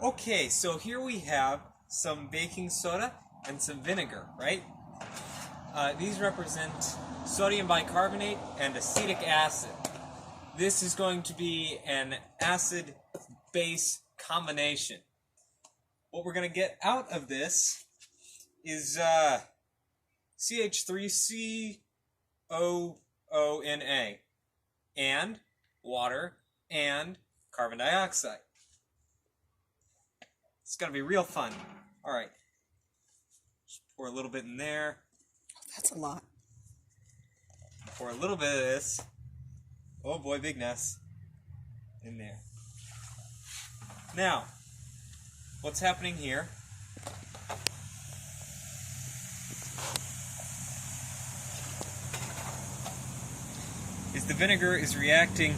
Okay, so here we have some baking soda and some vinegar, right? These represent sodium bicarbonate and acetic acid. This is going to be an acid-base combination. What we're going to get out of this is CH3COONA and water and carbon dioxide. It's going to be real fun. All right. Just pour a little bit in there. That's a lot. Pour a little bit of this. Oh boy, big mess. In there. Now, what's happening here is the vinegar is reacting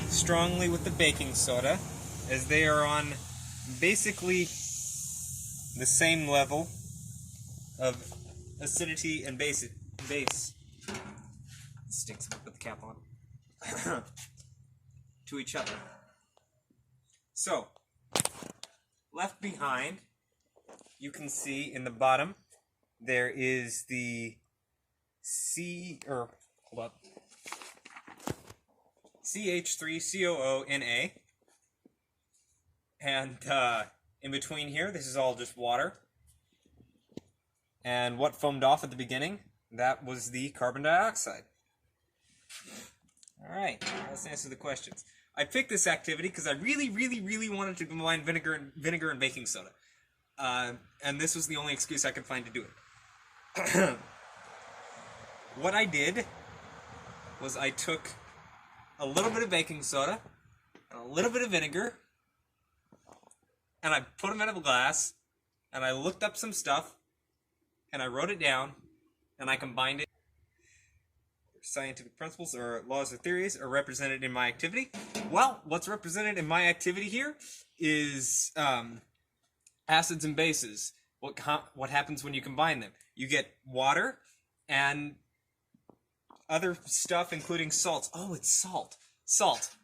strongly with the baking soda as they are on basically the same level of acidity and base. It stinks, put the cap on. To each other. So, left behind, you can see in the bottom there is the CH3COONA, and in between here, this is all just water. And what foamed off at the beginning, that was the carbon dioxide. Alright, let's answer the questions. I picked this activity because I really wanted to combine vinegar and baking soda. And this was the only excuse I could find to do it. What I did was I took a little bit of baking soda and a little bit of vinegar, and I put them in a glass, and I looked up some stuff, and I wrote it down, and I combined it. Scientific principles or laws or theories are represented in my activity. Well, what's represented in my activity here is acids and bases. What happens when you combine them? You get water and other stuff, including salts. Oh, it's salt. Salt.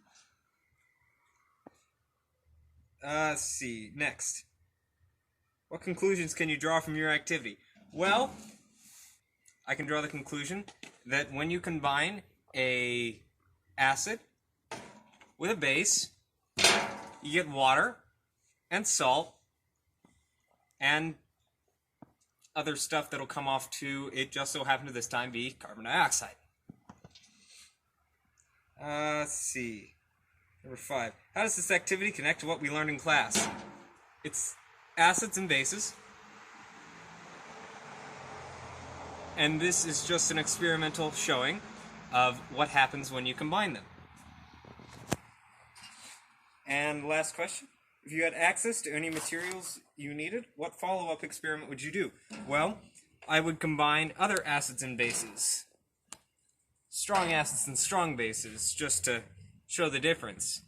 Let's see. Next. What conclusions can you draw from your activity? Well, I can draw the conclusion that when you combine a acid with a base, you get water and salt and other stuff that'll come off to, it just so happened to this time be carbon dioxide. Let's see. Number 5. How does this activity connect to what we learned in class? It's acids and bases. And this is just an experimental showing of what happens when you combine them. And last question. If you had access to any materials you needed, what follow-up experiment would you do? Well, I would combine other acids and bases. Strong acids and strong bases, just to show the difference.